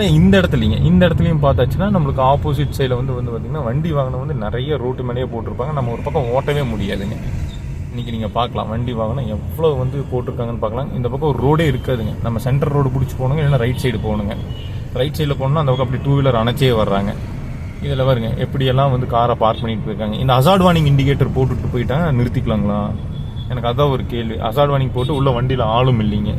அதனால இந்த இடத்துலையும் பார்த்தாச்சுன்னா நம்மளுக்கு ஆப்போசிட் சைடில் வந்து பார்த்தீங்கன்னா வண்டி வாகனம் வந்து நிறைய ரோட்டு மேலேயே போட்டிருப்பாங்க. நம்ம ஒரு பக்கம் ஓட்டவே முடியாதுங்க. இன்றைக்கி நீங்கள் பார்க்கலாம் வண்டி வாகனம் எவ்வளோ வந்து போட்டிருக்காங்கன்னு பார்க்கலாம். இந்த பக்கம் ஒரு ரோடே இருக்காதுங்க. நம்ம சென்டர் ரோடு பிடிச்சி போகணுங்க, இல்லைன்னா ரைட் சைடு போகணுங்க. ரைட் சைடில் போகணுன்னா அந்த பக்கம் அப்படி 2 வீலர் அணைச்சே வர்றாங்க. இதில் பாருங்க எப்படியெல்லாம் வந்து காரை பார்க் பண்ணிட்டு போயிருக்காங்க. இந்த ஹசார்ட் வார்னிங் இண்டிகேட்டர் போட்டுட்டு போயிட்டாங்க, நிறுத்திக்கலாங்களா? எனக்கு அதான் ஒரு கேள்வி. ஹசார்ட் வார்னிங் போட்டு உள்ள வண்டியில் ஆளும் இல்லைங்க.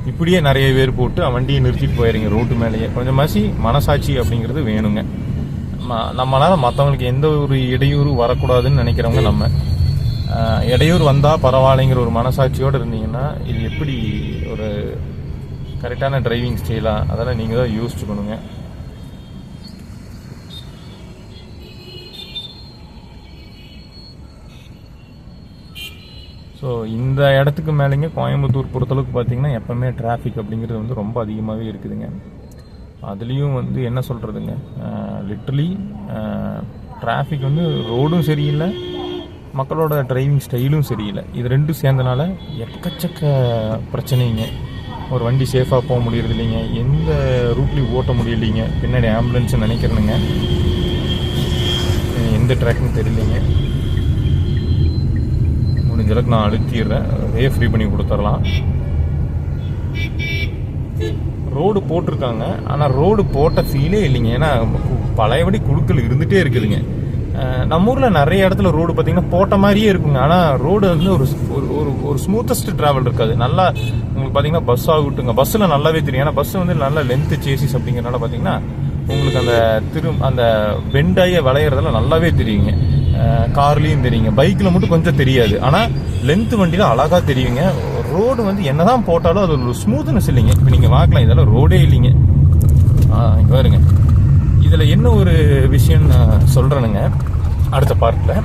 இப்படியே நிறைய பேர் போட்டு வண்டியை நிறுத்திட்டு போயிடுங்க ரோட்டு மேலேயே. கொஞ்சம் மனசாட்சி அப்படிங்கிறது வேணுங்க. நம்மளால மற்றவங்களுக்கு எந்த ஒரு இடையூறு வரக்கூடாதுன்னு நினைக்கிறவங்க நம்ம. இடையூறு வந்தால் பரவாயில்லைங்கிற ஒரு மனசாட்சியோடு இருந்தீங்கன்னா இது எப்படி ஒரு கரெக்டான டிரைவிங் ஸ்டைலாக, அதெல்லாம் நீங்கள் தான் யோசிச்சுக்கணுங்க. ஸோ இந்த இடத்துக்கு மேலேங்க கோயம்புத்தூர் பொறுத்தளவுக்கு பார்த்தீங்கன்னா எப்போவுமே டிராஃபிக் அப்படிங்கிறது வந்து ரொம்ப அதிகமாகவே இருக்குதுங்க. அதுலேயும் வந்து என்ன சொல்கிறதுங்க, லிட்ரலி டிராஃபிக் வந்து ரோடும் சரியில்லை, மக்களோட டிரைவிங் ஸ்டைலும் சரியில்லை. இது ரெண்டும் சேர்ந்தனால எக்கச்சக்க பிரச்சனைங்க. ஒரு வண்டி சேஃபாக போக முடியறது இல்லைங்க, எந்த ரூட்லேயும் ஓட்ட முடியலைங்க. பின்னாடி ஆம்புலன்ஸ் நினைக்கிறேனுங்க, எந்த ட்ராக்குன்னு தெரியலைங்க. முடிஞ்சளவுக்கு நான் அழுத்திடுறேன், வே ஃப்ரீ பண்ணி கொடுத்துடலாம். ரோடு போட்டிருக்காங்க, ஆனால் ரோடு போட்ட ஃபீலே இல்லைங்க. ஏன்னா பழையபடி குழுக்கள் இருந்துகிட்டே இருக்குதுங்க. நம்ம ஊரில் நிறைய இடத்துல ரோடு பார்த்தீங்கன்னா போட்ட மாதிரியே இருக்குங்க. ஆனால் ரோடு வந்து ஒரு ஸ்மூத்தஸ்ட் ட்ராவல் இருக்காது. நல்லா உங்களுக்கு பார்த்தீங்கன்னா பஸ் ஆகட்டுங்க, பஸ்ஸில் நல்லாவே தெரியும். ஏன்னா பஸ் வந்து நல்ல லென்த்து சேசிஸ் அப்படிங்கிறனால பார்த்தீங்கன்னா உங்களுக்கு அந்த பெண்டாயை விளையிறதெல்லாம் நல்லாவே தெரியுங்க. கார்லேயும் தெரியுங்க, பைக்கில் மட்டும் கொஞ்சம் தெரியாது. ஆனால் லென்த்து வண்டியில் அழகாக தெரியுங்க. ரோடு வந்து என்னதான் போட்டாலும் அது ஒரு ஸ்மூத்னஸ் இல்லைங்க. இப்போ நீங்கள் பார்க்கலாம், இதெல்லாம் ரோடே இல்லைங்க. இங்கே பாருங்க. இதில் என்ன ஒரு விஷயம் நான் சொல்கிறேனுங்க அடுத்த பார்ட்டில்.